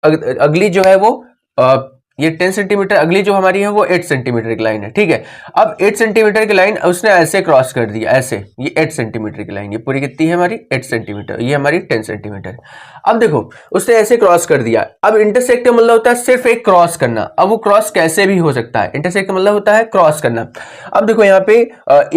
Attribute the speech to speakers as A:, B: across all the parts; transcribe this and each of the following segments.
A: अगली जो है वो ये 10 सेंटीमीटर, अगली जो हमारी है वो 8 सेंटीमीटर की लाइन है, ठीक है। अब 8 सेंटीमीटर की लाइन उसने ऐसे क्रॉस कर दिया, ऐसे, ये 8 सेंटीमीटर की लाइन, ये पूरी कितनी है हमारी 8 सेंटीमीटर, ये हमारी 10 सेंटीमीटर। अब देखो उसने ऐसे क्रॉस कर दिया। अब इंटरसेक्ट का मतलब होता है सिर्फ एक क्रॉस करना। अब वो क्रॉस कैसे भी हो सकता है, इंटरसेक्ट का मतलब होता है क्रॉस करना। अब देखो यहाँ पे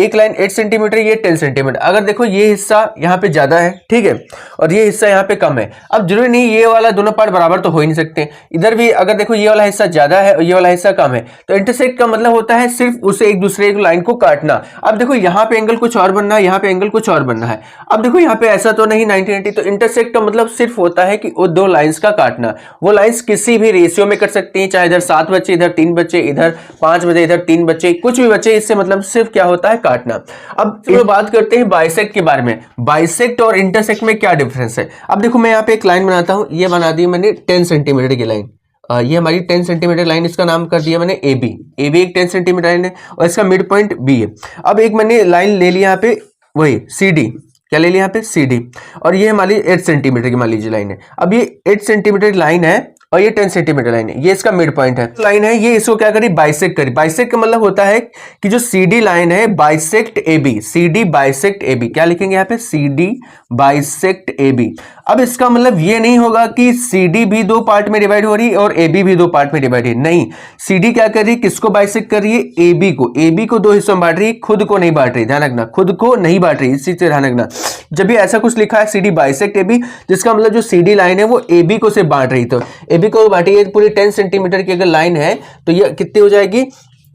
A: एक लाइन 8 सेंटीमीटर, ये 10 सेंटीमीटर। अगर देखो ये हिस्सा यहाँ पे ज्यादा है, ठीक है, और ये हिस्सा यहाँ पे कम है। अब जरूरी नहीं ये वाला दोनों पार्ट बराबर तो हो ही नहीं सकते। इधर भी अगर देखो ये वाला हिस्सा ज्यादा है और ये वाला हिस्सा कम है, तो इंटरसेक्ट का मतलब होता है सिर्फ उसे एक दूसरे की लाइन को काटना। अब देखो यहाँ पे एंगल कुछ और बनना है, यहाँ पे एंगल कुछ और बनना है। अब देखो यहाँ पे ऐसा तो नहीं 90-90, तो इंटरसेक्ट का मतलब सिर्फ होता है कि वो दो लाइंस का काटना। वो लाइंस किसी भी रेशियो में कट सकती हैं, चाहे इधर 7 बच्चे, इधर 3 बच्चे, इधर 5 बच्चे, इधर 3 बच्चे, कुछ भी बच्चे, इससे मतलब सिर्फ क्या होता है काटना। अब चलो बात करते हैं बाइसेक्ट के बारे में। बाइसेक्ट और इंटरसेक्ट में क्या डिफरेंस है। अब देखो मैं यहाँ पे एक लाइन बनाता हूं, ये बना दी मैंने 10 सेंटीमीटर की लाइन। ये हमारी 10 सेंटीमीटर लाइन, इसका नाम कर दिया मैंने ए बी। ए बी एक 10 सेंटीमीटर लाइन है और इसका मिड पॉइंट बी है। अब एक मैंने लाइन ले लिया यहाँ पे, वही सी डी, क्या ले लिया यहाँ पे सी डी, और ये हमारी 8 सेंटीमीटर की मान लीजिए लाइन है। अब ये 8 सेंटीमीटर की लाइन है और ये 10 सेंटीमीटर लाइन है, ये इसका मिड पॉइंट है लाइन है। ये इसको क्या करी, बाइसेक्ट करी। बाइसेक्ट का मतलब होता है कि जो सी डी लाइन है bisect A B, C D bisect A B. क्या लिखेंगे यहाँ पे, C D bisect A B. अब इसका मतलब ये नहीं होगा कि सी डी भी दो पार्ट में डिवाइड हो रही है और ए बी भी दो पार्ट में डिवाइड है, नहीं। सी डी क्या कर रही है, किसको बाइसेक्ट कर रही है, ए बी को। ए बी को दो हिस्सों में बांट रही है, खुद को नहीं बांट रही, ध्यान रखना, खुद को नहीं बांट रही, इस चीज से ध्यान रखना। जब भी ऐसा कुछ लिखा है C D bisect A B, जिसका मतलब जो सी डी लाइन है वो ए बी को से बांट रही, तो ए बी को बांटी, पूरी 10 सेंटीमीटर की अगर लाइन है तो ये कितनी हो जाएगी,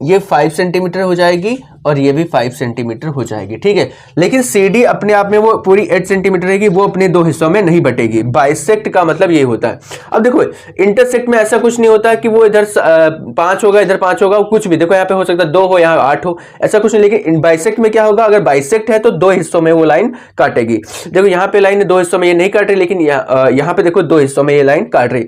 A: ये 5 सेंटीमीटर हो जाएगी और ये भी 5 सेंटीमीटर हो जाएगी, ठीक है। लेकिन सीडी अपने आप में वो पूरी 8 सेंटीमीटर रहेगी, वो अपने दो हिस्सों में नहीं बटेगी। बाइसेक्ट का मतलब ये होता है। अब देखो इंटरसेक्ट में ऐसा कुछ नहीं होता कि वो इधर 5 होगा, इधर 5 होगा, कुछ भी। देखो यहाँ पे हो सकता है 2 हो, यहाँ 8 हो, ऐसा कुछ नहीं। लेकिन बाइसेक्ट में क्या होगा, अगर बाइसेक्ट है तो दो हिस्सों में वो लाइन काटेगी। देखो यहाँ पे लाइन 2 हिस्सों में ये नहीं काट रही, लेकिन यहाँ पे देखो 2 हिस्सों में ये लाइन काट रही।